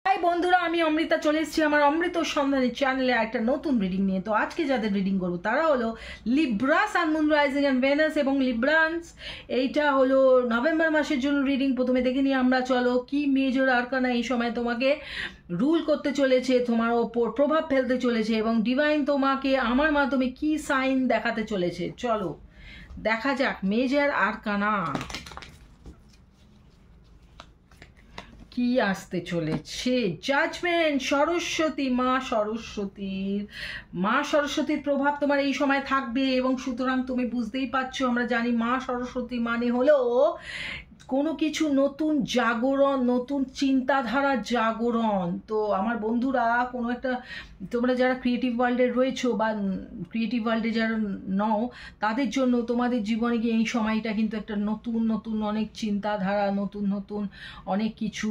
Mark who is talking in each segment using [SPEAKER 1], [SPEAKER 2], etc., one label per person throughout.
[SPEAKER 1] High বন্ধুরা, আমি অমৃতা চলে এসেছি আমার অমৃত সন্ধানী চ্যানেলে একটা নতুন রিডিং নিয়ে। তো আজকে যাদের রিডিং করবো তারা হলো Libra, sun, moon, rising and Venus এবং লিব্রান্স। এইটা হলো নভেম্বর মাসের জন্য রিডিং। প্রথমে দেখে নিই আমরা, চলো কি মেজর আরকানা এই সময় তোমাকে রুল করতে চলেছে, তোমার ওপর প্রভাব ফেলতে চলেছে এবং ডিভাইন তোমাকে আমার মাধ্যমে কি সাইন দেখাতে চলেছে। চলো দেখা যাক মেজর আরকানা কি আসতে চলেছে। জাজমেন্ট, সরস্বতী, মা সরস্বতীর প্রভাব তোমার এই সময় থাকবে এবং সুতরাং তুমি বুঝতেই পারছো, আমরা জানি মা সরস্বতী মানে হলো কোনো কিছু নতুন জাগরণ, নতুন চিন্তাধারা জাগরণ। তো আমার বন্ধুরা, কোনো একটা তোমরা যারা ক্রিয়েটিভ ওয়ার্ল্ডে রয়েছো বা ক্রিয়েটিভ ওয়ার্ল্ডে যারা নও, তাদের জন্য তোমাদের জীবনে গিয়ে এই সময়টা কিন্তু একটা নতুন নতুন অনেক চিন্তাধারা, নতুন নতুন অনেক কিছু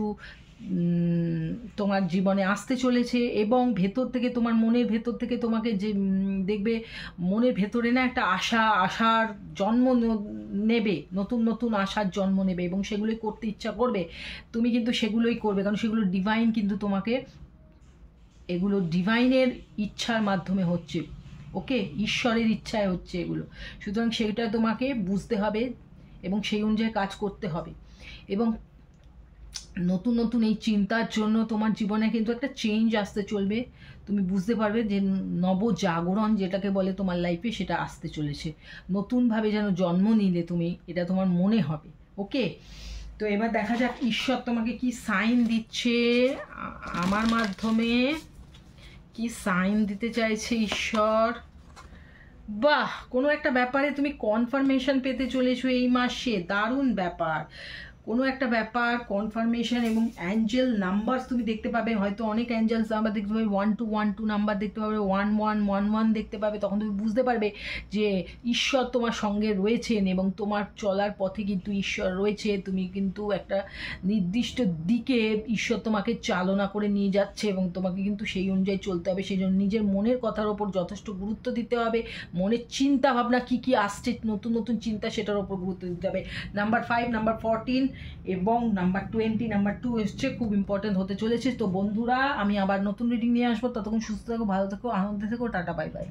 [SPEAKER 1] তোমার জীবনে আসতে চলেছে এবং ভেতর থেকে, তোমার মনের ভেতর থেকে তোমাকে যে দেখবে মনের ভেতরে না একটা আশার জন্ম নেবে, নতুন নতুন আশার জন্ম নেবে এবং সেগুলোই করতে ইচ্ছা করবে। তুমি কিন্তু সেগুলোই করবে, কারণ সেগুলো ডিভাইন কিন্তু তোমাকে, এগুলো ডিভাইনের ইচ্ছার মাধ্যমে হচ্ছে। ওকে, ঈশ্বরের ইচ্ছায় হচ্ছে এগুলো। সুতরাং সেটা তোমাকে বুঝতে হবে এবং সেই অনুযায়ী কাজ করতে হবে। এবং নতুন নতুন এই চিন্তার জন্য তোমার জীবনে কিন্তু একটা চেঞ্জ আসতে চলবে। তুমি বুঝতে পারবে যে নবজাগরণ যেটাকে বলে তোমার লাইফে, সেটা আসতে চলেছে। নতুনভাবে যেন জন্ম নিলে তুমি, এটা তোমার মনে হবে। ওকে, তো এবার দেখা যাক ঈশ্বর তোমাকে কি সাইন দিচ্ছে, আমার মাধ্যমে কি সাইন দিতে চাইছে ঈশ্বর। বাহ, কোনো একটা ব্যাপারে তুমি কনফার্মেশন পেতে চলেছো এই মাসে, দারুণ ব্যাপার। কোনো একটা ব্যাপার কনফার্মেশন এবং অ্যাঞ্জেল নাম্বার তুমি দেখতে পাবে। হয়তো অনেক অ্যাঞ্জেলস নাম্বার দেখতে পাবে, 1212 নাম্বার দেখতে পাবে, 1111 দেখতে পাবে। তখন তুমি বুঝতে পারবে যে ঈশ্বর তোমার সঙ্গে রয়েছেন এবং তোমার চলার পথে কিন্তু ঈশ্বর রয়েছে। তুমি কিন্তু একটা নির্দিষ্ট দিকে ঈশ্বর তোমাকে চালনা করে নিয়ে যাচ্ছে এবং তোমাকে কিন্তু সেই অনুযায়ী চলতে হবে। সেই জন্য নিজের মনের কথার ওপর যথেষ্ট গুরুত্ব দিতে হবে। মনের চিন্তা ভাবনা কী কী আসছে, নতুন নতুন চিন্তা, সেটার ওপর গুরুত্ব দিতে হবে। নাম্বার 5, নাম্বার 14 এবং নাম্বার 20, নাম্বার 2 এসছে, খুব ইম্পর্টেন্ট হতে চলেছে। তো বন্ধুরা, আমি আবার নতুন রিডিং নিয়ে আসবো। ততক্ষণ সুস্থ থাকো, ভালো থাকো, আনন্দে থেকো। Tata, bye bye.